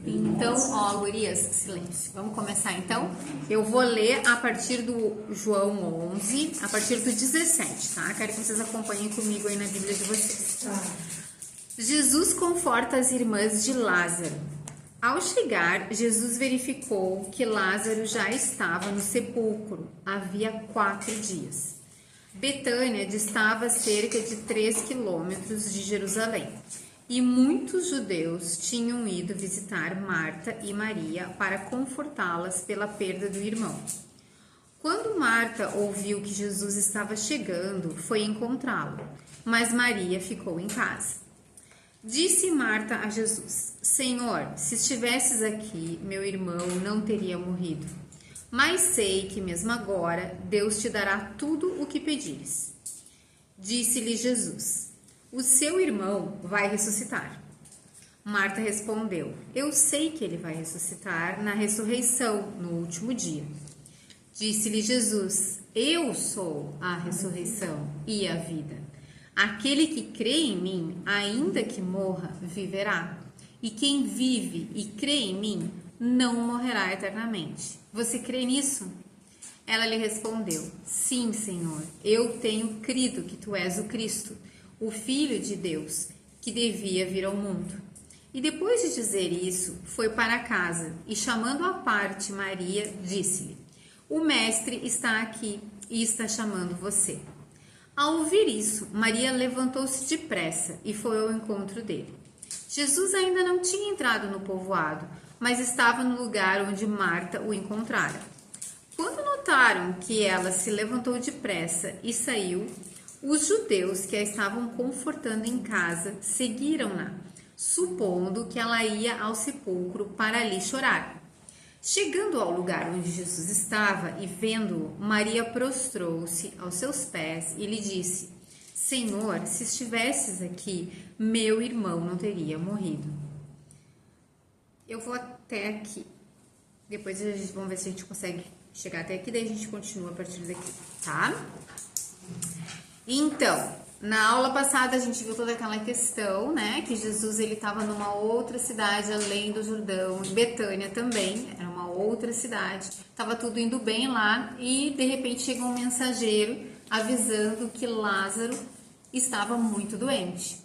Então, ó, gurias, silêncio. Vamos começar então? Eu vou ler a partir do João 11, a partir do 17, tá? Quero que vocês acompanhem comigo aí na Bíblia de vocês. Jesus conforta as irmãs de Lázaro. Ao chegar, Jesus verificou que Lázaro já estava no sepulcro havia 4 dias. Betânia distava cerca de 3 quilômetros de Jerusalém. E muitos judeus tinham ido visitar Marta e Maria para confortá-las pela perda do irmão. Quando Marta ouviu que Jesus estava chegando, foi encontrá-lo, mas Maria ficou em casa. Disse Marta a Jesus: Senhor, se estivesses aqui, meu irmão não teria morrido. Mas sei que mesmo agora Deus te dará tudo o que pedires. Disse-lhe Jesus: O seu irmão vai ressuscitar. Marta respondeu: Eu sei que ele vai ressuscitar na ressurreição, no último dia. Disse-lhe Jesus: Eu sou a ressurreição e a vida. Aquele que crê em mim, ainda que morra, viverá. E quem vive e crê em mim, não morrerá eternamente. Você crê nisso? Ela lhe respondeu: Sim, Senhor, eu tenho crido que tu és o Cristo, o Filho de Deus, que devia vir ao mundo. E depois de dizer isso, foi para casa e, chamando à parte Maria, disse-lhe: O Mestre está aqui e está chamando você. Ao ouvir isso, Maria levantou-se depressa e foi ao encontro dele. Jesus ainda não tinha entrado no povoado, mas estava no lugar onde Marta o encontrara. Quando notaram que ela se levantou depressa e saiu, os judeus que a estavam confortando em casa seguiram-na, supondo que ela ia ao sepulcro para ali chorar. Chegando ao lugar onde Jesus estava e vendo-o, Maria prostrou-se aos seus pés e lhe disse: Senhor, se estivesses aqui, meu irmão não teria morrido. Eu vou até aqui. Depois vamos ver se a gente consegue chegar até aqui, daí a gente continua a partir daqui, tá? Então, na aula passada a gente viu toda aquela questão, né, que Jesus ele estava numa outra cidade além do Jordão, Betânia também, era uma outra cidade, estava tudo indo bem lá e de repente chega um mensageiro avisando que Lázaro estava muito doente.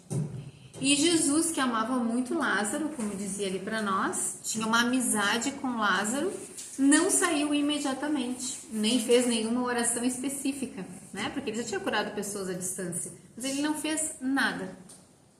E Jesus, que amava muito Lázaro, como dizia ali para nós, tinha uma amizade com Lázaro, não saiu imediatamente, nem fez nenhuma oração específica, né? Porque ele já tinha curado pessoas à distância, mas ele não fez nada.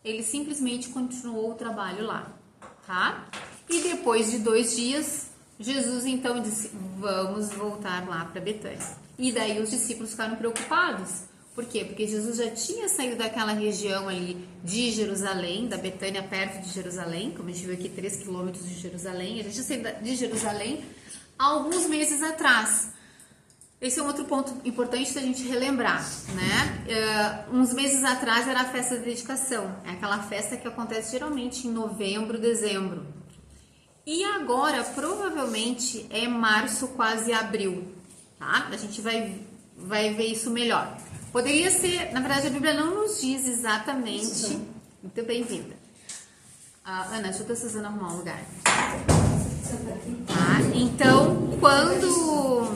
Ele simplesmente continuou o trabalho lá, tá? E depois de 2 dias, Jesus então disse: vamos voltar lá para Betânia. E daí os discípulos ficaram preocupados. Por quê? Porque Jesus já tinha saído daquela região ali de Jerusalém, da Betânia, perto de Jerusalém, como a gente viu aqui, 3 quilômetros de Jerusalém. Ele já tinha saído de Jerusalém há alguns meses atrás. Esse é um outro ponto importante da gente relembrar, né? Uns meses atrás era a festa da dedicação. É aquela festa que acontece geralmente em novembro, dezembro. E agora, provavelmente, é março, quase abril, tá? A gente vai ver isso melhor. Poderia ser, na verdade a Bíblia não nos diz exatamente. Muito bem-vinda. Ana, ajuda a Suzana a arrumar um lugar. Tá? Então, quando...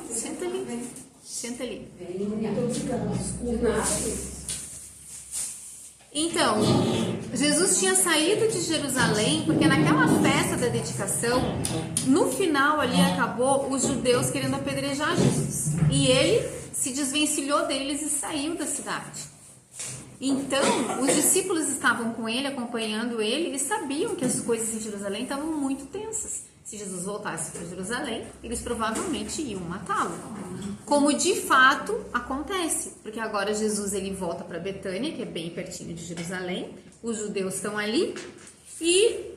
Senta ali. Senta ali. Então, Jesus tinha saído de Jerusalém porque naquela festa da dedicação, no final ali acabou os judeus querendo apedrejar Jesus. E ele se desvencilhou deles e saiu da cidade. Então, os discípulos estavam com ele, acompanhando ele, e sabiam que as coisas em Jerusalém estavam muito tensas. Se Jesus voltasse para Jerusalém, eles provavelmente iam matá-lo. Como de fato acontece, porque agora Jesus ele volta para Betânia, que é bem pertinho de Jerusalém, os judeus estão ali, e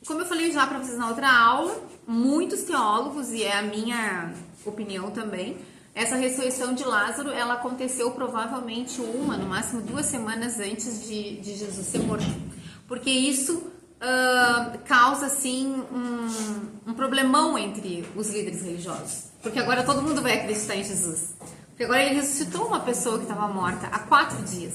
como eu falei já para vocês na outra aula, muitos teólogos, e é a minha opinião também, essa ressurreição de Lázaro, ela aconteceu provavelmente 1, no máximo 2 semanas antes de Jesus ser morto. Porque isso causa, assim, um problemão entre os líderes religiosos. Porque agora todo mundo vai acreditar em Jesus. Porque agora ele ressuscitou uma pessoa que estava morta há 4 dias.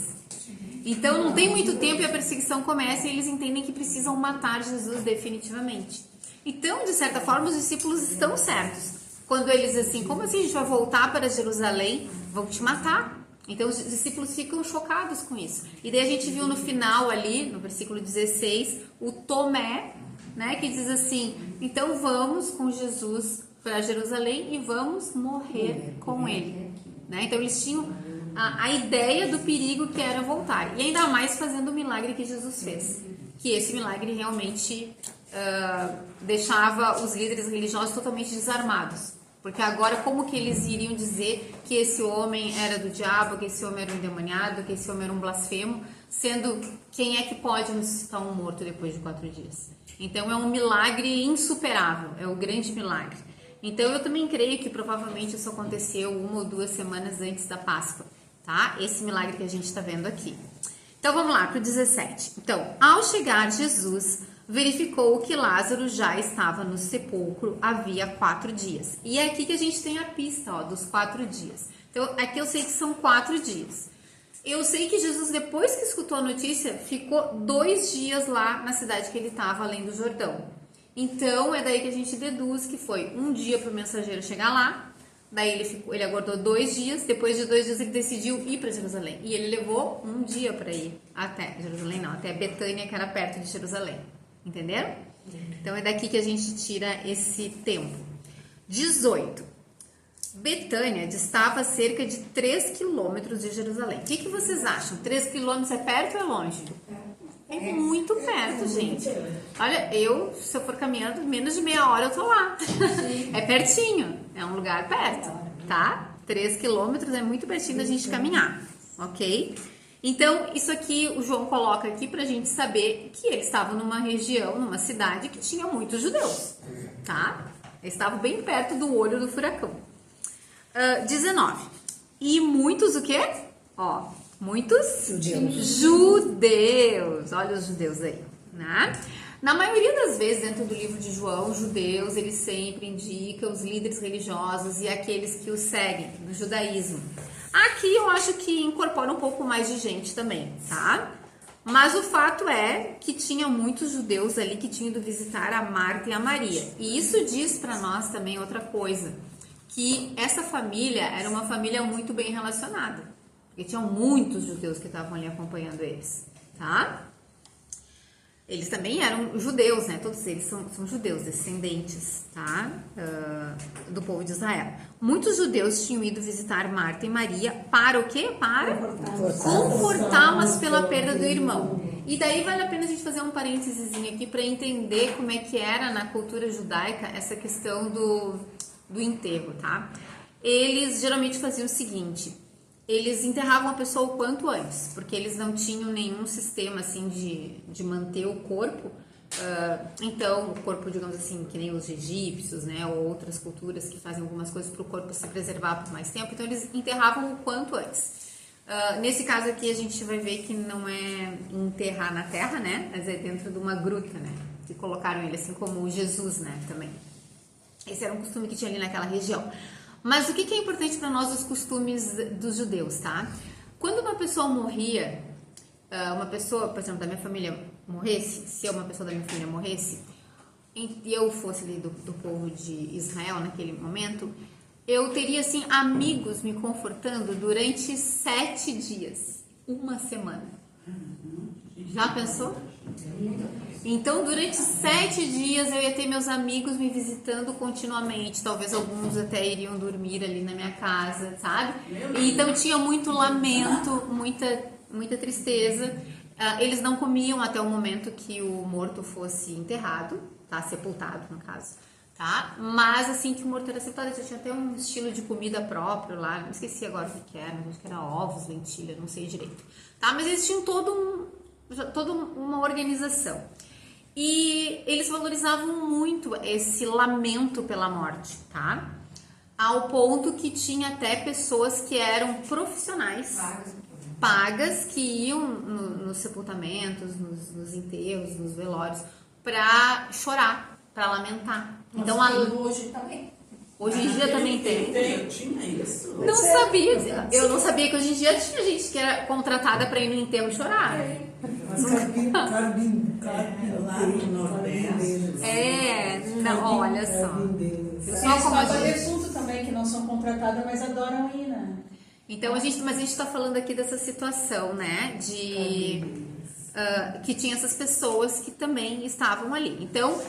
Então não tem muito tempo e a perseguição começa e eles entendem que precisam matar Jesus definitivamente. Então, de certa forma, os discípulos estão certos. Quando eles assim, como assim a gente vai voltar para Jerusalém? Vão te matar. Então os discípulos ficam chocados com isso. E daí a gente viu no final ali, no versículo 16, o Tomé, né, que diz assim: então vamos com Jesus para Jerusalém e vamos morrer com ele. Né? Então eles tinham a ideia do perigo que era voltar. E ainda mais fazendo o milagre que Jesus fez. Que esse milagre realmente deixava os líderes religiosos totalmente desarmados. Porque agora como que eles iriam dizer que esse homem era do diabo, que esse homem era um endemoniado, que esse homem era um blasfemo, sendo quem é que pode ressuscitar um morto depois de 4 dias? Então é um milagre insuperável, é o grande milagre. Então eu também creio que provavelmente isso aconteceu 1 ou 2 semanas antes da Páscoa, tá? Esse milagre que a gente está vendo aqui. Então vamos lá para o 17. Então, ao chegar Jesus, verificou que Lázaro já estava no sepulcro havia 4 dias. E é aqui que a gente tem a pista, ó, dos 4 dias. Então, aqui eu sei que são 4 dias. Eu sei que Jesus, depois que escutou a notícia, ficou 2 dias lá na cidade que ele estava, além do Jordão. Então, é daí que a gente deduz que foi um dia para o mensageiro chegar lá. Daí ele aguardou 2 dias, depois de 2 dias ele decidiu ir para Jerusalém. E ele levou um dia para ir até Jerusalém, não, até Betânia, que era perto de Jerusalém. Entenderam? Então é daqui que a gente tira esse tempo. 18. Betânia distava a cerca de 3 quilômetros de Jerusalém. O que vocês acham? 3 quilômetros é perto ou é longe? É muito perto, gente. Olha, se eu for caminhando, menos de meia hora eu tô lá. É pertinho, é um lugar perto, tá? 3 quilômetros é muito pertinho da gente caminhar, ok? Então, isso aqui o João coloca aqui pra gente saber que eles estavam numa região, numa cidade que tinha muitos judeus, tá? Eles estavam bem perto do olho do furacão. 19. E muitos o quê? Ó, muitos judeus. Olha os judeus aí, né? Na maioria das vezes, dentro do livro de João, os judeus, eles sempre indicam os líderes religiosos e aqueles que os seguem, do judaísmo. Aqui eu acho que incorpora um pouco mais de gente também, tá? Mas o fato é que tinha muitos judeus ali que tinham ido visitar a Marta e a Maria. E isso diz para nós também outra coisa, que essa família era uma família muito bem relacionada. Porque tinham muitos judeus que estavam ali acompanhando eles, tá? Eles também eram judeus, né? Todos eles são judeus, descendentes, tá? Do povo de Israel. Muitos judeus tinham ido visitar Marta e Maria para o quê? Para confortá-las pela perda do irmão. E daí vale a pena a gente fazer um parênteses aqui para entender como é que era na cultura judaica essa questão do enterro, tá? Eles geralmente faziam o seguinte: eles enterravam a pessoa o quanto antes, porque eles não tinham nenhum sistema assim de manter o corpo. Então, o corpo, digamos assim, que nem os egípcios, né, ou outras culturas que fazem algumas coisas para o corpo se preservar por mais tempo, então eles enterravam o quanto antes. Nesse caso aqui a gente vai ver que não é enterrar na terra, né, mas é dentro de uma gruta, né, que colocaram ele, assim como Jesus, né, também. Esse era um costume que tinha ali naquela região. Mas o que é importante para nós os costumes dos judeus, tá? Quando uma pessoa morria, uma pessoa, por exemplo, da minha família morresse, se uma pessoa da minha família morresse, e eu fosse ali do povo de Israel naquele momento, eu teria, assim, amigos me confortando durante 7 dias, 1 semana. Já pensou? Então, durante 7 dias eu ia ter meus amigos me visitando continuamente. Talvez alguns até iriam dormir ali na minha casa, sabe? E então tinha muito lamento, muita tristeza. Eles não comiam até o momento que o morto fosse enterrado, tá? Sepultado, no caso, tá? Mas assim que o morto era sepultado, já tinha até um estilo de comida próprio lá. Não esqueci agora o que era, acho que era ovos, lentilha, não sei direito, tá? Mas eles tinham toda uma organização. E eles valorizavam muito esse lamento pela morte, tá? Ao ponto que tinha até pessoas que eram profissionais, pagas, que iam nos sepultamentos, nos enterros, nos velórios, pra chorar, pra lamentar. Então, hoje também. Hoje em dia também tem. Eu tinha isso. Não sabia. Eu não sabia que hoje em dia tinha gente que era contratada para ir no enterro chorar. Mas Lá no Nordeste. Não, olha só. Pessoal como a gente também, que não são contratadas, mas adoram ir, né? Então, mas a gente está falando aqui dessa situação, né? Que tinha essas pessoas que também estavam ali. Então,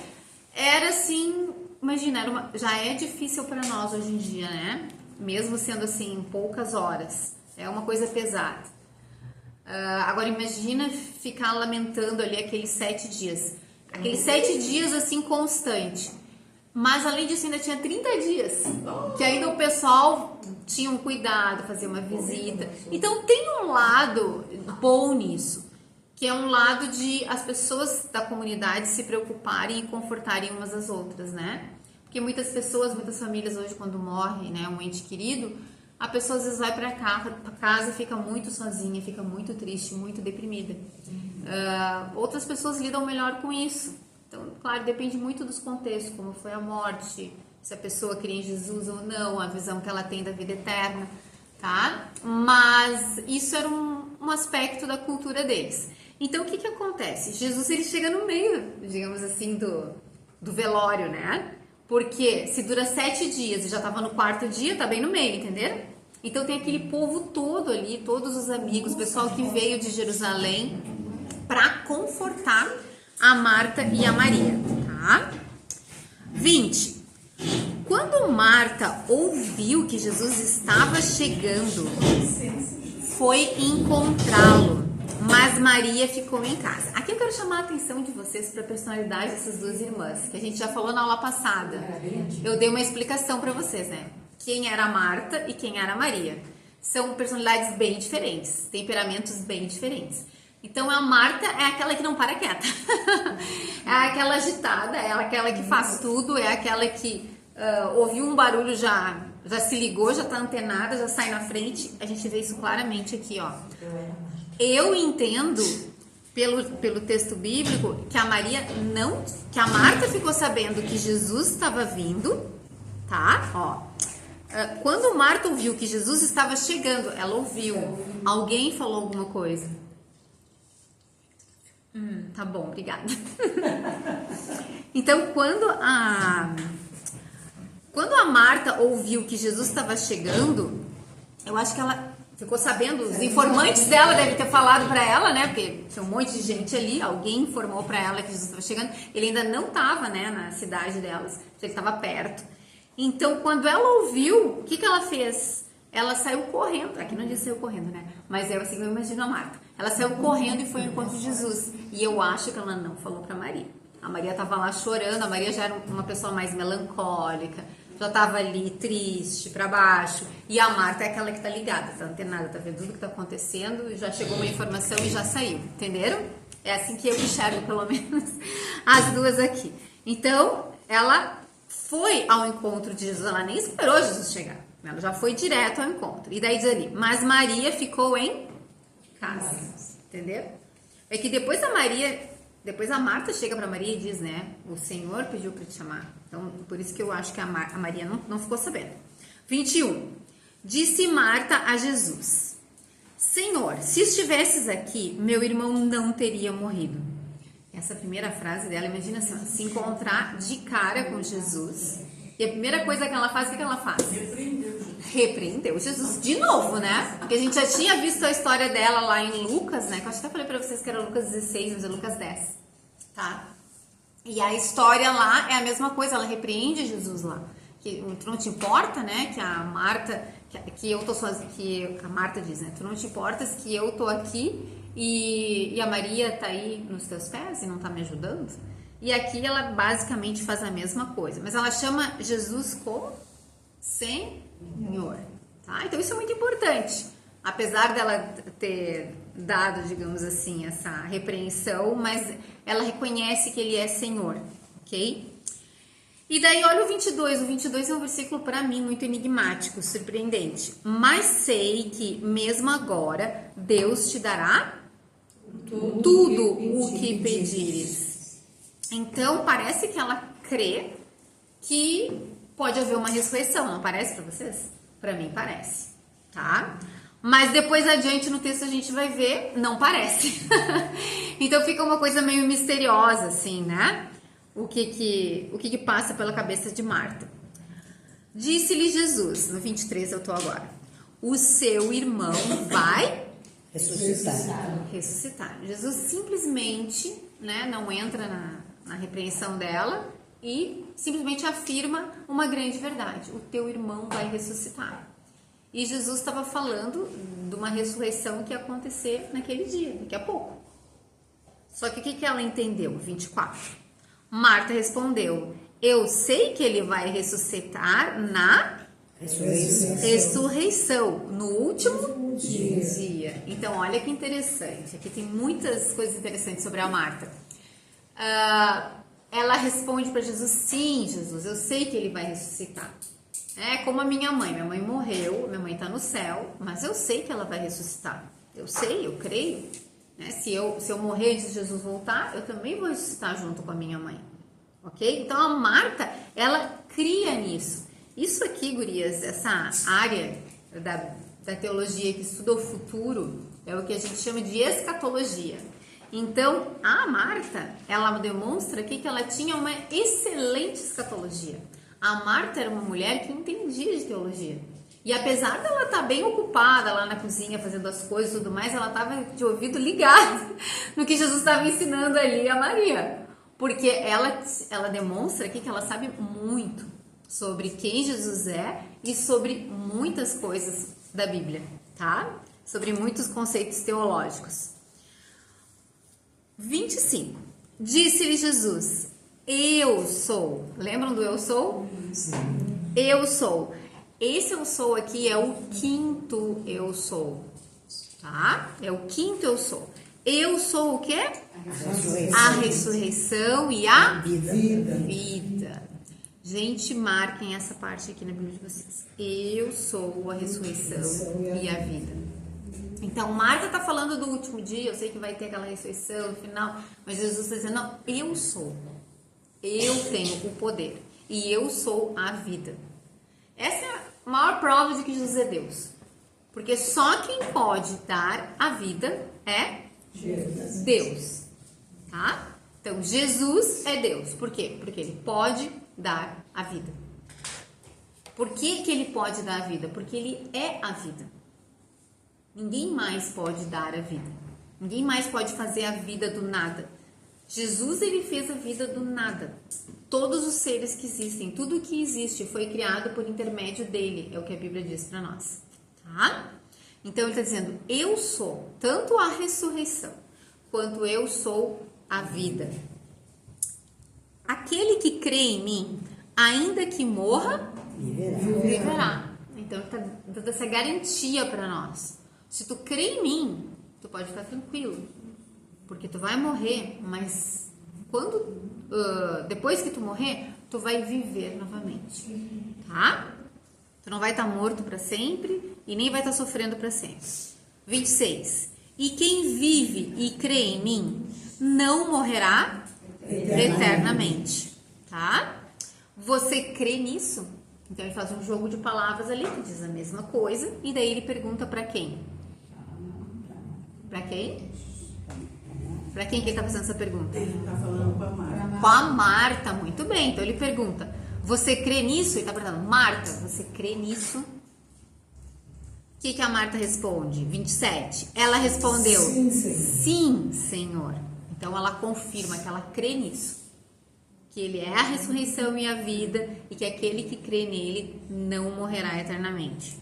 era assim, imagina, já é difícil para nós hoje em dia, né? Mesmo sendo assim, em poucas horas. É uma coisa pesada. Agora, imagina ficar lamentando ali aqueles 7 dias. Aqueles 7 dias, assim, constante. Mas, além disso, ainda tinha 30 dias. Que ainda o pessoal tinha um cuidado, fazia uma visita. Então, tem um lado bom nisso. Que é um lado de as pessoas da comunidade se preocuparem e confortarem umas às outras, né? Porque muitas pessoas, muitas famílias hoje, quando morre, né, um ente querido, a pessoa às vezes vai para casa e fica muito sozinha, fica muito triste, muito deprimida. Outras pessoas lidam melhor com isso. Então, claro, depende muito dos contextos, como foi a morte, se a pessoa crê em Jesus ou não, a visão que ela tem da vida eterna, tá? Mas isso era um aspecto da cultura deles. Então, o que acontece? Jesus, ele chega no meio, digamos assim, do velório, né? Porque se dura 7 dias e já estava no 4º dia, tá bem no meio, entenderam? Então tem aquele povo todo ali, todos os amigos, o pessoal que veio de Jerusalém para confortar a Marta e a Maria, tá? 20. Quando Marta ouviu que Jesus estava chegando, foi encontrá-lo, mas Maria ficou em casa. Aqui eu quero chamar a atenção de vocês para a personalidade dessas duas irmãs, que a gente já falou na aula passada. Eu dei uma explicação para vocês, né? Quem era a Marta e quem era a Maria. São personalidades bem diferentes, temperamentos bem diferentes. Então a Marta é aquela que não para quieta, é aquela agitada, é aquela que faz tudo, é aquela que ouviu um barulho já se ligou, já tá antenada, já sai na frente. A gente vê isso claramente aqui, ó. Eu entendo pelo texto bíblico que a Marta ficou sabendo que Jesus estava vindo, tá? Ó. Quando Marta ouviu que Jesus estava chegando, ela ouviu. Alguém falou alguma coisa? Tá bom, obrigada. Então, quando a Marta ouviu que Jesus estava chegando, eu acho que ela ficou sabendo, os informantes dela devem ter falado para ela, né? Porque tinha um monte de gente ali, alguém informou para ela que Jesus estava chegando. Ele ainda não estava, né, na cidade delas, ele estava perto. Então, quando ela ouviu, o que ela fez? Ela saiu correndo. Aqui não diz saiu correndo, né? Mas eu assim, eu imagino a Marta. Ela saiu correndo e foi ao encontro de Jesus. E eu acho que ela não falou para Maria. A Maria estava lá chorando. A Maria já era uma pessoa mais melancólica. Já estava ali triste, para baixo. E a Marta é aquela que tá ligada, tá antenada, tá vendo tudo que tá acontecendo. Já chegou uma informação e já saiu. Entenderam? É assim que eu enxergo, pelo menos, as duas aqui. Então, ela foi ao encontro de Jesus, ela nem esperou Jesus chegar, ela já foi direto ao encontro. E daí diz ali, mas Maria ficou em casa, entendeu? É que depois a Marta chega para Maria e diz, né, o Senhor pediu para te chamar. Então, por isso que eu acho que a Maria não ficou sabendo. 21. Disse Marta a Jesus, Senhor, se estivesses aqui, meu irmão não teria morrido. Essa primeira frase dela, imagina assim, se encontrar de cara com Jesus. E a primeira coisa que ela faz, o que ela faz? Repreendeu Jesus de novo, né? Porque a gente já tinha visto a história dela lá em Lucas, né? Que eu acho que até falei pra vocês que era Lucas 16, mas é Lucas 10, tá? E a história lá é a mesma coisa, ela repreende Jesus lá. Que tu não te importa, né? Que a Marta, que eu tô sozinha, que a Marta diz, né? Tu não te importas que eu tô aqui e a Maria tá aí nos teus pés e não tá me ajudando? E aqui ela basicamente faz a mesma coisa, mas ela chama Jesus como Senhor, tá? Então isso é muito importante, apesar dela ter dado, digamos assim, essa repreensão, mas ela reconhece que ele é Senhor, ok? E daí olha o 22 é um versículo para mim muito enigmático, surpreendente. Mas sei que mesmo agora Deus te dará tudo o que pedires. Então parece que ela crê que pode haver uma ressurreição, não parece para vocês? Para mim parece, tá? Mas depois adiante no texto a gente vai ver, não parece. Então fica uma coisa meio misteriosa, assim, né? O que passa pela cabeça de Marta. Disse-lhe Jesus, no 23 eu tô agora, o seu irmão vai ressuscitar. Jesus simplesmente, né, não entra na repreensão dela e simplesmente afirma uma grande verdade: o teu irmão vai ressuscitar. E Jesus estava falando de uma ressurreição que ia acontecer naquele dia, daqui a pouco. Só que o que ela entendeu? 24. Marta respondeu: eu sei que ele vai ressuscitar na ressurreição, no último dia. Então, olha que interessante. Aqui tem muitas coisas interessantes sobre a Marta. Ela responde para Jesus: sim, Jesus, eu sei que ele vai ressuscitar. É como a minha mãe morreu, minha mãe está no céu, mas eu sei que ela vai ressuscitar. Eu sei, eu creio. Né? Se eu morrer antes de Jesus voltar, eu também vou ressuscitar junto com a minha mãe. Ok? Então a Marta, ela cria nisso. Isso aqui, gurias, essa área da teologia que estuda o futuro, é o que a gente chama de escatologia. Então, a Marta, ela demonstra aqui que ela tinha uma excelente escatologia. A Marta era uma mulher que entendia de teologia. E apesar dela estar bem ocupada lá na cozinha, fazendo as coisas e tudo mais, ela estava de ouvido ligado no que Jesus estava ensinando ali a Maria. Porque ela demonstra aqui que ela sabe muito sobre quem Jesus é e sobre muitas coisas da Bíblia, tá? Sobre muitos conceitos teológicos. 25. Disse-lhe Jesus: eu sou. Lembram do eu sou? Sim. Eu sou. Esse eu sou aqui é o quinto eu sou, tá? É o quinto eu sou. Eu sou o quê? A ressurreição e a vida. Gente, marquem essa parte aqui na Bíblia de vocês. Eu sou a ressurreição e a vida. Então, Marta está falando do último dia, eu sei que vai ter aquela ressurreição no final, mas Jesus está dizendo: não, eu sou. Eu tenho o poder e eu sou a vida. Essa é a maior prova de que Jesus é Deus. Porque só quem pode dar a vida é Deus. Tá? Então, Jesus é Deus. Por quê? Porque ele pode dar a vida. Por que que ele pode dar a vida? Porque ele é a vida. Ninguém mais pode dar a vida. Ninguém mais pode fazer a vida do nada. Jesus, ele fez a vida do nada. Todos os seres que existem, tudo que existe foi criado por intermédio dele, é o que a Bíblia diz para nós, tá? Então, ele está dizendo: eu sou tanto a ressurreição, quanto eu sou a vida. Aquele que crê em mim, ainda que morra, viverá. Então, ele está dando essa garantia para nós. Se tu crê em mim, tu pode ficar tranquilo. Porque tu vai morrer, mas depois que tu morrer, tu vai viver novamente, tá? Tu não vai estar morto para sempre e nem vai estar sofrendo para sempre. 26. E quem vive e crê em mim não morrerá eternamente, tá? Você crê nisso? Então ele faz um jogo de palavras ali que diz a mesma coisa e daí ele pergunta para quem? Para quem? Para quem que ele está fazendo essa pergunta? Ele está falando com a Marta. Com a Marta, muito bem. Então ele pergunta: você crê nisso? Ele está perguntando: Marta, você crê nisso? O que a Marta responde? 27. Ela respondeu: sim, Senhor. Então ela confirma que ela crê nisso. Que ele é a ressurreição e a vida e que aquele que crê nele não morrerá eternamente.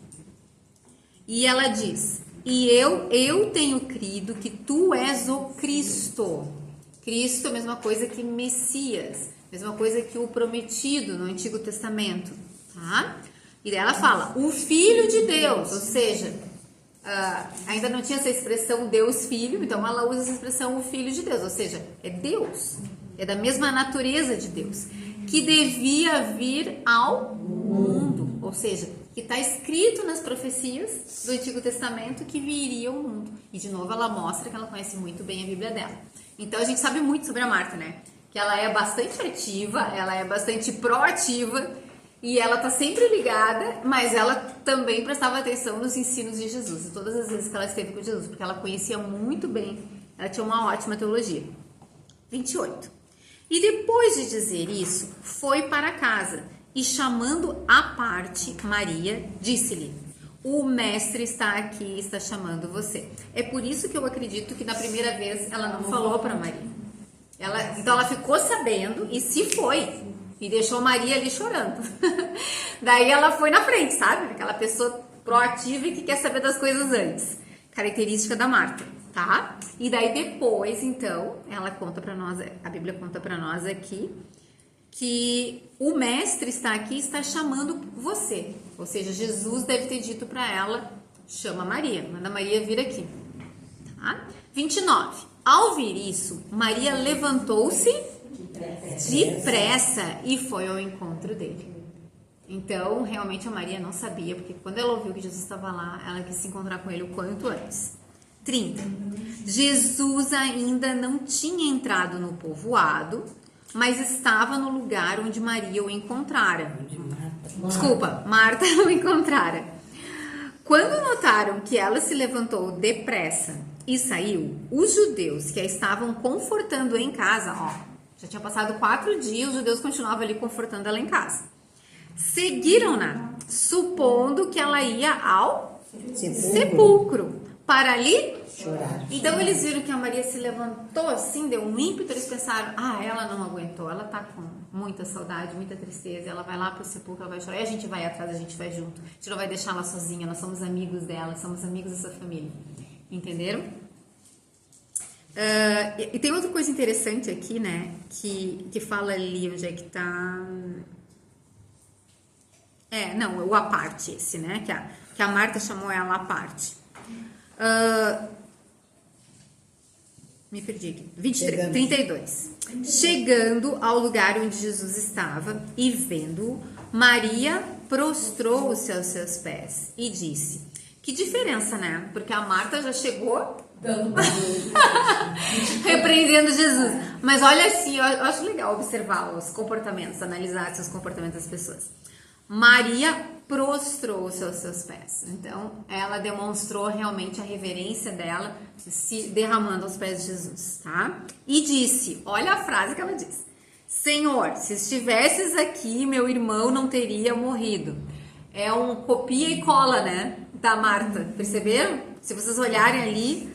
E ela diz: e eu tenho crido que tu és o Cristo. Cristo é a mesma coisa que Messias, mesma coisa que o prometido no Antigo Testamento, tá? E daí ela fala, o Filho de Deus, ou seja, ainda não tinha essa expressão Deus Filho, então ela usa essa expressão o Filho de Deus, ou seja, é Deus, é da mesma natureza de Deus, que devia vir ao mundo, ou seja, que está escrito nas profecias do Antigo Testamento que viria ao mundo. E de novo ela mostra que ela conhece muito bem a Bíblia dela. Então a gente sabe muito sobre a Marta, né? Que ela é bastante ativa, ela é bastante proativa E ela tá sempre ligada, mas ela também prestava atenção nos ensinos de Jesus, e todas as vezes que ela esteve com Jesus, porque ela conhecia muito bem, ela tinha uma ótima teologia. 28. E depois de dizer isso, foi para casa, e chamando à parte Maria, disse-lhe: o mestre está aqui, está chamando você. É por isso que eu acredito que na primeira vez ela não falou para Maria. Então ela ficou sabendo e se foi. E deixou Maria ali chorando. Daí ela foi na frente, sabe? Aquela pessoa proativa e que quer saber das coisas antes. Característica da Marta, tá? E daí depois, então, ela conta pra nós, a Bíblia conta pra nós aqui, que o mestre está aqui, está chamando você. Ou seja, Jesus deve ter dito pra ela: chama Maria, manda Maria vir aqui. Tá? 29. Ao ouvir isso, Maria levantou-se depressa e foi ao encontro dele. Então, realmente a Maria não sabia, porque quando ela ouviu que Jesus estava lá, ela quis se encontrar com ele o quanto antes. 30. Jesus ainda não tinha entrado no povoado, mas estava no lugar onde Maria o encontrara. Desculpa, Marta o encontrara. Quando notaram que ela se levantou depressa e saiu, os judeus que a estavam confortando em casa, já tinha passado 4 dias, os judeus continuavam ali confortando ela em casa. Seguiram-na, supondo que ela ia ao sepulcro para ali chorar. Então eles viram que a Maria se levantou assim, deu um ímpeto, eles pensaram: ela não aguentou, ela tá com muita saudade, muita tristeza, ela vai lá pro sepulcro, ela vai chorar, e a gente vai atrás, a gente vai junto, a gente não vai deixar ela sozinha, nós somos amigos dela, somos amigos dessa família. Entenderam? E tem outra coisa interessante aqui, né, que fala ali, onde é que tá... o à parte esse, né, que a Marta chamou ela à parte. Me perdi aqui. 32. Chegando ao lugar onde Jesus estava e vendo-o, Maria prostrou-se aos seus pés e disse... Que diferença, né? Porque a Marta já chegou repreendendo Jesus. Mas olha assim, eu acho legal observar os comportamentos, analisar os comportamentos das pessoas. Maria prostrou-se aos seus pés. Então, ela demonstrou realmente a reverência dela, se derramando aos pés de Jesus, tá? E disse, olha a frase que ela disse: Senhor, se estivesses aqui, meu irmão não teria morrido. É um copia e cola, né? Da Marta, perceberam? Se vocês olharem ali,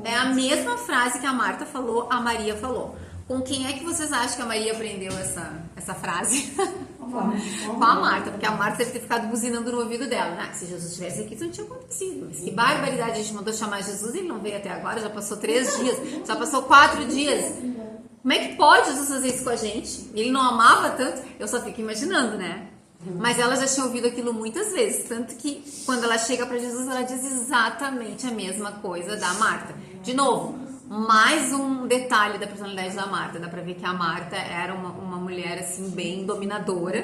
é a mesma frase que a Marta falou, a Maria falou. Com quem é que vocês acham que a Maria aprendeu essa frase? Com a Marta, porque a Marta deve ter ficado buzinando no ouvido dela, né? Se Jesus estivesse aqui, isso não tinha acontecido. Mas que barbaridade, a gente mandou chamar Jesus e ele não veio até agora, já passou 3 dias, já passou 4 dias. Como é que pode Jesus fazer isso com a gente? Ele não amava tanto? Eu só fico imaginando, né? Mas ela já tinha ouvido aquilo muitas vezes, tanto que quando ela chega para Jesus, ela diz exatamente a mesma coisa da Marta. De novo, mais um detalhe da personalidade da Marta. Dá pra ver que a Marta era uma mulher assim bem dominadora,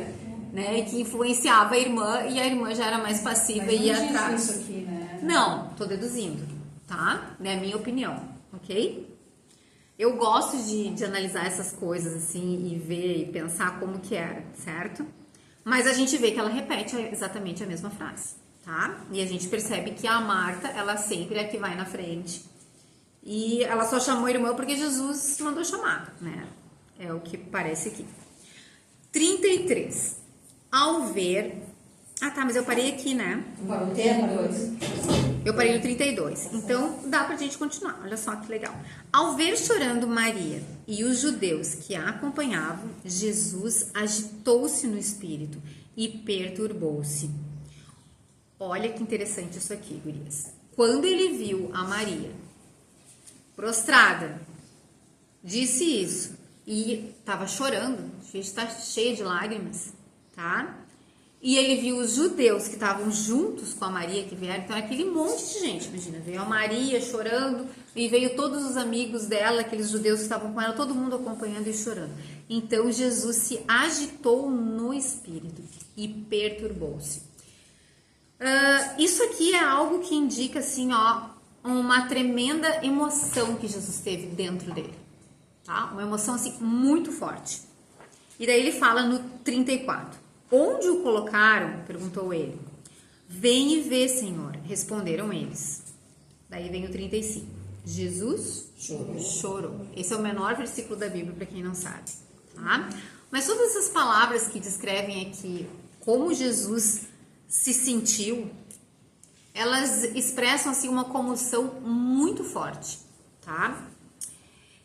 né, que influenciava a irmã, e a irmã já era mais passiva e ia atrás. Isso aqui, né? Não, tô deduzindo, tá? É a minha opinião, ok? Eu gosto de analisar essas coisas assim e ver e pensar como que era, certo? Mas a gente vê que ela repete exatamente a mesma frase, tá? E a gente percebe que a Marta, ela sempre é a que vai na frente. E ela só chamou a irmã porque Jesus mandou chamar, né? É o que parece aqui. 33. Ao ver... mas eu parei aqui, né? Eu parei no 32. Então, dá pra gente continuar. Olha só que legal. Ao ver chorando Maria e os judeus que a acompanhavam, Jesus agitou-se no espírito e perturbou-se. Olha que interessante isso aqui, gurias. Quando ele viu a Maria prostrada, disse isso e estava chorando, está cheia de lágrimas, tá? E ele viu os judeus que estavam juntos com a Maria, que vieram, então aquele monte de gente, imagina, veio a Maria chorando, e veio todos os amigos dela, aqueles judeus que estavam com ela, todo mundo acompanhando e chorando. Então Jesus se agitou no espírito e perturbou-se. Isso aqui é algo que indica assim, uma tremenda emoção que Jesus teve dentro dele, tá? Uma emoção assim muito forte. E daí ele fala no 34. Onde o colocaram? Perguntou ele. Vem e vê, Senhor, responderam eles. Daí vem o 35. Jesus chorou. Esse é o menor versículo da Bíblia, para quem não sabe, tá? Mas todas essas palavras que descrevem aqui como Jesus se sentiu, elas expressam assim uma comoção muito forte, tá?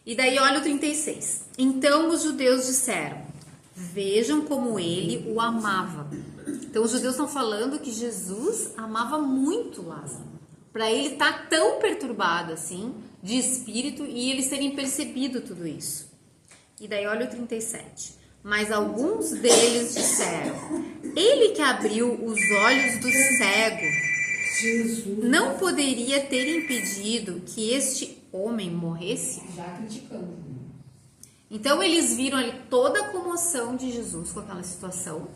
E daí olha o 36. Então os judeus disseram: vejam como ele o amava. Então os judeus estão falando que Jesus amava muito Lázaro. Para ele estar tão perturbado assim, de espírito, e eles terem percebido tudo isso. E daí olha o 37. Mas alguns deles disseram: ele que abriu os olhos do cego, Jesus, não poderia ter impedido que este homem morresse? Já criticando. Então eles viram ali toda a comoção de Jesus com aquela situação.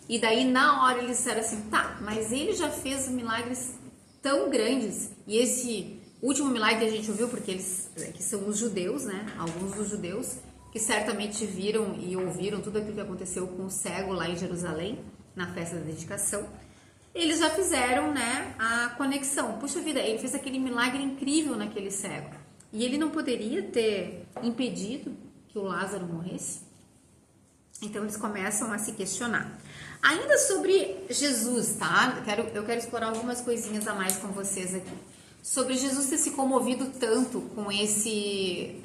E daí na hora eles disseram assim: tá, mas ele já fez milagres tão grandes. E esse último milagre que a gente ouviu, porque eles que são os judeus, né? Alguns dos judeus que certamente viram e ouviram tudo aquilo que aconteceu com o cego lá em Jerusalém, na festa da dedicação. Eles já fizeram, né, a conexão. Puxa vida, ele fez aquele milagre incrível naquele cego. E ele não poderia ter impedido que o Lázaro morresse? Então eles começam a se questionar. Ainda sobre Jesus, tá? Eu quero explorar algumas coisinhas a mais com vocês aqui. Sobre Jesus ter se comovido tanto com esse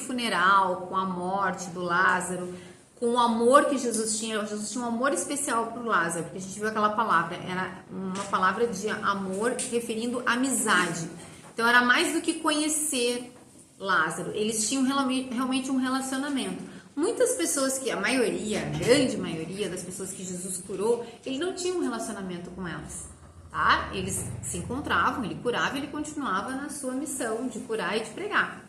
funeral, com a morte do Lázaro, com o amor que Jesus tinha. Jesus tinha um amor especial para o Lázaro, porque a gente viu aquela palavra, era uma palavra de amor referindo amizade. Então era mais do que conhecer Lázaro, eles tinham realmente um relacionamento. Muitas pessoas a grande maioria das pessoas que Jesus curou, ele não tinha um relacionamento com elas, tá? Eles se encontravam, ele curava e ele continuava na sua missão de curar e de pregar.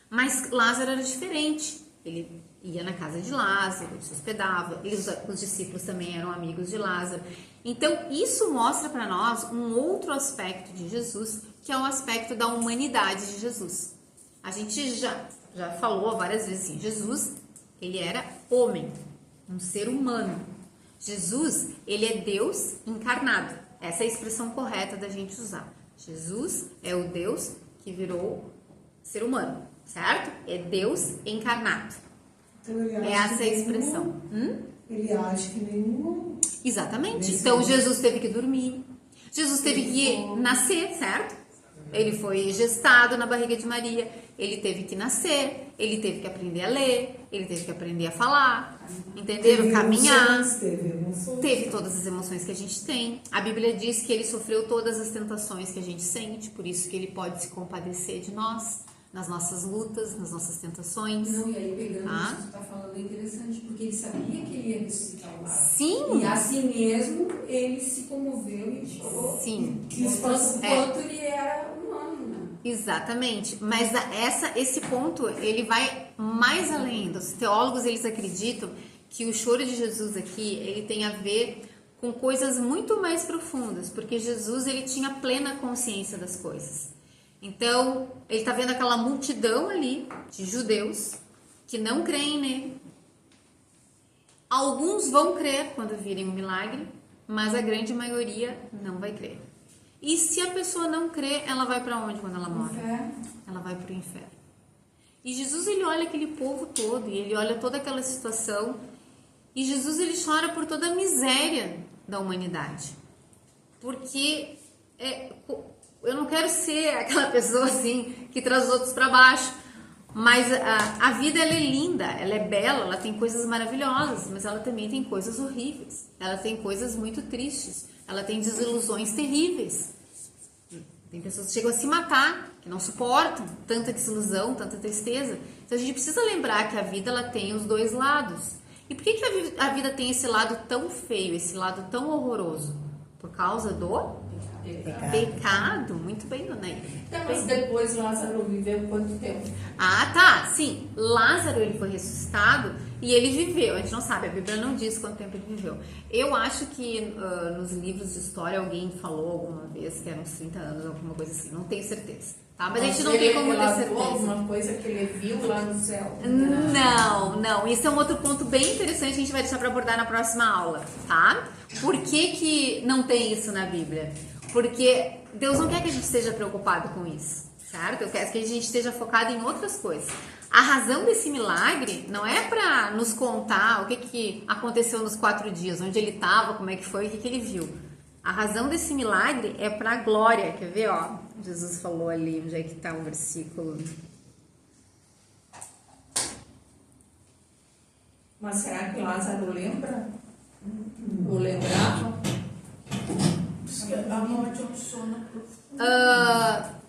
Mas Lázaro era diferente, ele ia na casa de Lázaro, se hospedava, os discípulos também eram amigos de Lázaro. Então isso mostra para nós um outro aspecto de Jesus, que é o aspecto da humanidade de Jesus. A gente já falou várias vezes assim, Jesus, ele era homem, um ser humano. Jesus, ele é Deus encarnado. Essa é a expressão correta da gente usar. Jesus é o Deus que virou ser humano, certo? É Deus encarnado. Então, ele essa é a expressão. Ele age que nenhum... Exatamente. Então, Jesus teve que dormir. Jesus teve que nascer, certo? Ele foi gestado na barriga de Maria. Ele teve que nascer. Ele teve que aprender a ler. Ele teve que aprender a falar. Entenderam? Caminhar. Teve todas as emoções que a gente tem. A Bíblia diz que ele sofreu todas as tentações que a gente sente. Por isso que ele pode se compadecer de nós, nas nossas lutas, nas nossas tentações. Não, e aí pegando isso que você está falando é interessante, porque ele sabia que ele ia ressuscitar o Lázaro. Sim. E assim mesmo, ele se comoveu e chorou. Sim. Mostrando o quanto ele era humano, né? Exatamente. Mas esse ponto, ele vai mais além. Os teólogos, eles acreditam que o choro de Jesus aqui, ele tem a ver com coisas muito mais profundas, porque Jesus, ele tinha plena consciência das coisas. Então, ele está vendo aquela multidão ali de judeus que não creem nele. Alguns vão crer quando virem um milagre, mas a grande maioria não vai crer. E se a pessoa não crê, ela vai para onde quando ela morre? Ela vai para o inferno. E Jesus, ele olha aquele povo todo, e ele olha toda aquela situação, e Jesus, ele chora por toda a miséria da humanidade. Porque eu não quero ser aquela pessoa assim que traz os outros para baixo, mas a vida, ela é linda, ela é bela, ela tem coisas maravilhosas, mas ela também tem coisas horríveis, ela tem coisas muito tristes, ela tem desilusões terríveis. Tem pessoas que chegam a se matar, que não suportam tanta desilusão, tanta tristeza. Então a gente precisa lembrar que a vida, ela tem os dois lados. E por que a vida tem esse lado tão feio, esse lado tão horroroso? Por causa do pecado. Muito bem, dona Ira. Então, mas depois Lázaro viveu quanto tempo? Ah, tá, sim. Lázaro, ele foi ressuscitado e ele viveu. A gente não sabe, a Bíblia não diz quanto tempo ele viveu. Eu acho que nos livros de história alguém falou alguma vez que eram uns 30 anos, alguma coisa assim. Não tenho certeza. Tá? Mas a gente não tem como ter certeza. Alguma coisa que ele viu lá no céu? não. Isso é um outro ponto bem interessante que a gente vai deixar para abordar na próxima aula, tá? Por que não tem isso na Bíblia? Porque Deus não quer que a gente esteja preocupado com isso, certo? Eu quero que a gente esteja focado em outras coisas. A razão desse milagre não é para nos contar o que aconteceu nos 4 dias, onde ele estava, como é que foi, o que ele viu. A razão desse milagre é para a glória. Quer ver, ó? Jesus falou ali, onde é que está o versículo? Mas será que Lázaro lembra? Ou lembrava? A morte é um sono profundo.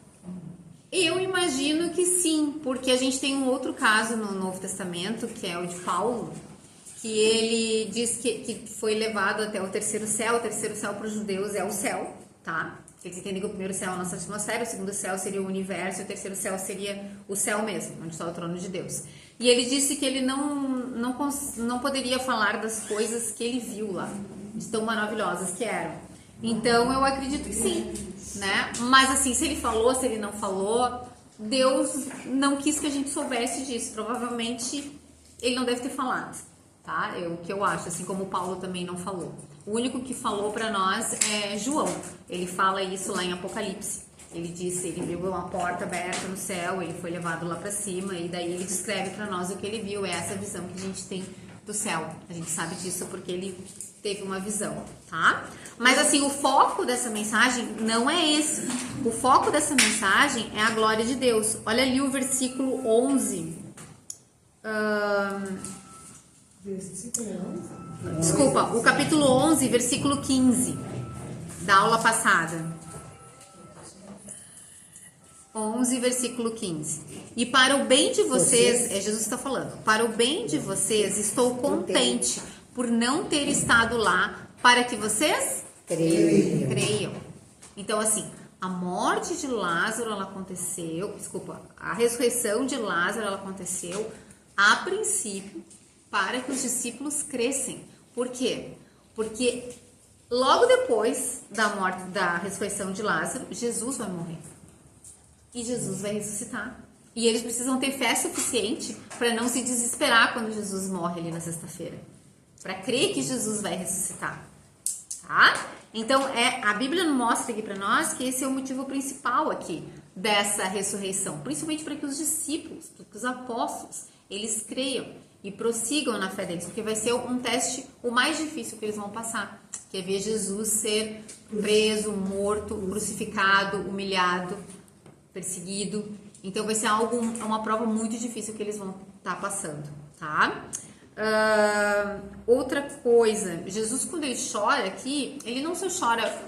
Eu imagino que sim, porque a gente tem um outro caso no Novo Testamento, que é o de Paulo, que ele diz que foi levado até o terceiro céu. O terceiro céu para os judeus é o céu, tá? Eles entendem que o primeiro céu é a nossa atmosfera, o segundo céu seria o universo, e o terceiro céu seria o céu mesmo, onde está o trono de Deus. E ele disse que ele não poderia falar das coisas que ele viu lá, de tão maravilhosas que eram. Então eu acredito que sim, né? Mas assim, se ele falou, se ele não falou, Deus não quis que a gente soubesse disso. Provavelmente ele não deve ter falado, tá? O que eu acho, assim como o Paulo também não falou. O único que falou para nós é João. Ele fala isso lá em Apocalipse. Ele disse, ele viu uma porta aberta no céu, ele foi levado lá para cima, e daí ele descreve para nós o que ele viu. É essa visão que a gente tem do céu. A gente sabe disso porque ele teve uma visão, tá? Mas assim, o foco dessa mensagem não é esse. O foco dessa mensagem é a glória de Deus. Olha ali o versículo 11. Desculpa, o capítulo 11, versículo 15 da aula passada. 11, versículo 15. E para o bem de vocês, Jesus está falando, para o bem de vocês estou contente por não ter estado lá, para que vocês creiam. Então assim, a morte de Lázaro, ela aconteceu, a ressurreição de Lázaro, ela aconteceu a princípio para que os discípulos crescem. Por quê? Porque logo depois da morte, da ressurreição de Lázaro, Jesus vai morrer. E Jesus vai ressuscitar. E eles precisam ter fé suficiente para não se desesperar quando Jesus morre ali na sexta-feira. Para crer que Jesus vai ressuscitar. Tá? Então, a Bíblia mostra aqui para nós que esse é o motivo principal aqui dessa ressurreição. Principalmente para que os discípulos, para que os apóstolos, eles creiam e prossigam na fé deles. Porque vai ser um teste o mais difícil que eles vão passar. Que é ver Jesus ser preso, morto, crucificado, humilhado, perseguido. Então vai ser uma prova muito difícil que eles vão estar passando, tá? Outra coisa, Jesus, quando ele chora aqui, ele não só chora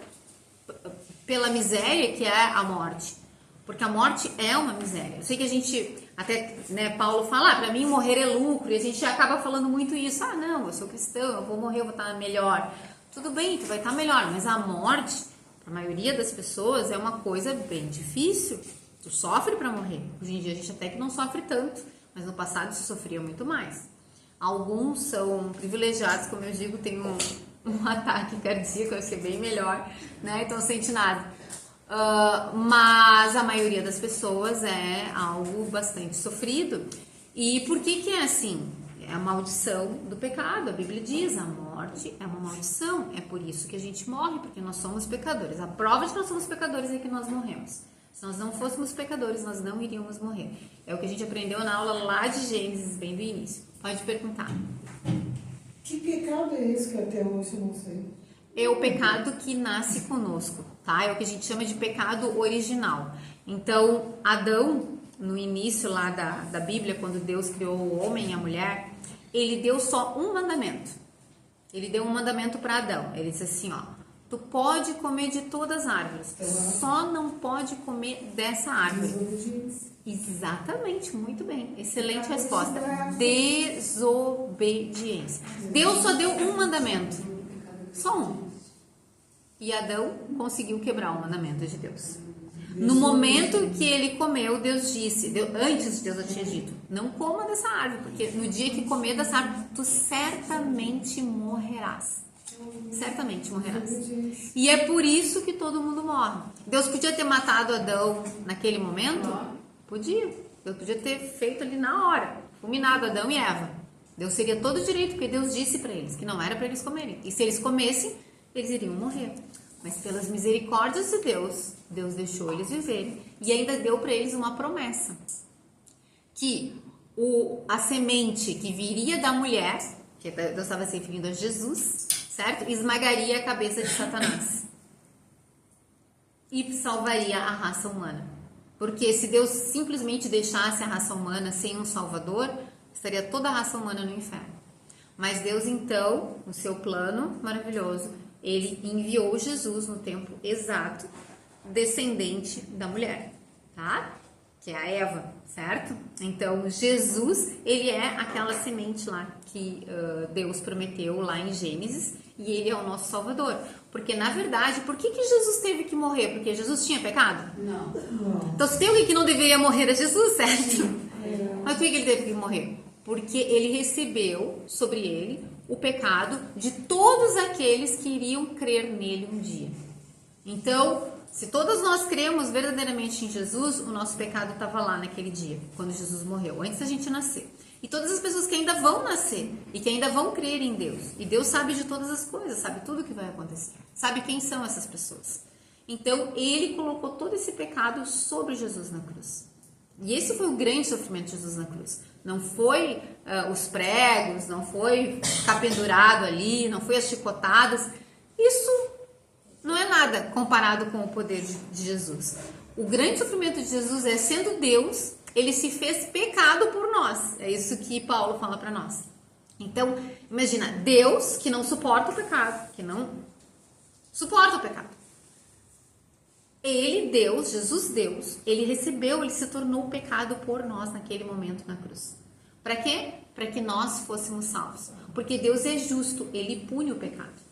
pela miséria que é a morte, porque a morte é uma miséria. Eu sei que a gente, até, né, Paulo fala, para mim morrer é lucro, e a gente acaba falando muito isso, não, eu sou cristão, eu vou morrer, eu vou estar melhor. Tudo bem, tu vai estar melhor, mas a morte, a maioria das pessoas, é uma coisa bem difícil. Tu sofre para morrer. Hoje em dia a gente até que não sofre tanto, mas no passado se sofria muito mais. Alguns são privilegiados, como eu digo, tem um ataque cardíaco, vai ser bem melhor, né? Então não sente nada. Mas a maioria das pessoas é algo bastante sofrido. E por que é assim? É a maldição do pecado. A Bíblia diz, a morte é uma maldição. É por isso que a gente morre, porque nós somos pecadores. A prova de que nós somos pecadores é que nós morremos. Se nós não fôssemos pecadores, nós não iríamos morrer. É o que a gente aprendeu na aula lá de Gênesis, bem do início. Pode perguntar. Que pecado é esse que até hoje eu não sei? É o pecado que nasce conosco, tá? É o que a gente chama de pecado original. Então, Adão, no início lá da Bíblia, quando Deus criou o homem e a mulher, ele deu só um mandamento. Ele deu um mandamento para Adão. Ele disse assim, tu pode comer de todas as árvores, só não pode comer dessa árvore. Exatamente, muito bem. Excelente resposta. Desobediência. Deus só deu um mandamento. Só um. E Adão conseguiu quebrar o mandamento de Deus. No momento que ele comeu, Deus disse, antes Deus já tinha dito, não coma dessa árvore, porque no dia que comer dessa árvore, tu certamente morrerás. Certamente morrerás. E é por isso que todo mundo morre. Deus podia ter matado Adão naquele momento? Podia. Deus podia ter feito ali na hora, fulminado Adão e Eva. Deus teria todo o direito, porque Deus disse para eles que não era para eles comerem. E se eles comessem, eles iriam morrer. Mas pelas misericórdias de Deus, Deus deixou eles viverem e ainda deu para eles uma promessa. Que a semente que viria da mulher, que Deus estava se referindo a Jesus, certo? Esmagaria a cabeça de Satanás. E salvaria a raça humana. Porque se Deus simplesmente deixasse a raça humana sem um salvador, estaria toda a raça humana no inferno. Mas Deus então, no seu plano maravilhoso, ele enviou Jesus no tempo exato, descendente da mulher, tá? Que é a Eva, certo? Então, Jesus, ele é aquela semente lá que Deus prometeu lá em Gênesis, e ele é o nosso Salvador. Porque, na verdade, por que Jesus teve que morrer? Porque Jesus tinha pecado? Não. Então, se tem alguém que não deveria morrer, é Jesus, certo? Mas por que ele teve que morrer? Porque ele recebeu sobre ele o pecado de todos aqueles que iriam crer nele um dia. Então, se todos nós cremos verdadeiramente em Jesus, o nosso pecado estava lá naquele dia, quando Jesus morreu, antes da gente nascer. E todas as pessoas que ainda vão nascer e que ainda vão crer em Deus. E Deus sabe de todas as coisas, sabe tudo o que vai acontecer. Sabe quem são essas pessoas. Então, ele colocou todo esse pecado sobre Jesus na cruz. E esse foi o grande sofrimento de Jesus na cruz. Não foi os pregos, não foi ficar pendurado ali, não foi as chicotadas. Isso não é nada comparado com o poder de Jesus. O grande sofrimento de Jesus é, sendo Deus, ele se fez pecado por nós. É isso que Paulo fala para nós. Então, imagina, Deus que não suporta o pecado, que não suporta o pecado. Ele, Deus, Jesus Deus, ele recebeu, ele se tornou pecado por nós naquele momento na cruz. Para quê? Para que nós fôssemos salvos. Porque Deus é justo, ele pune o pecado.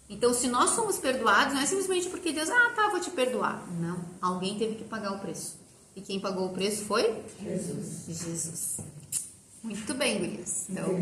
Então, se nós somos perdoados, não é simplesmente porque Deus, vou te perdoar. Não, alguém teve que pagar o preço. E quem pagou o preço foi? Jesus. Muito bem, gurias. Então,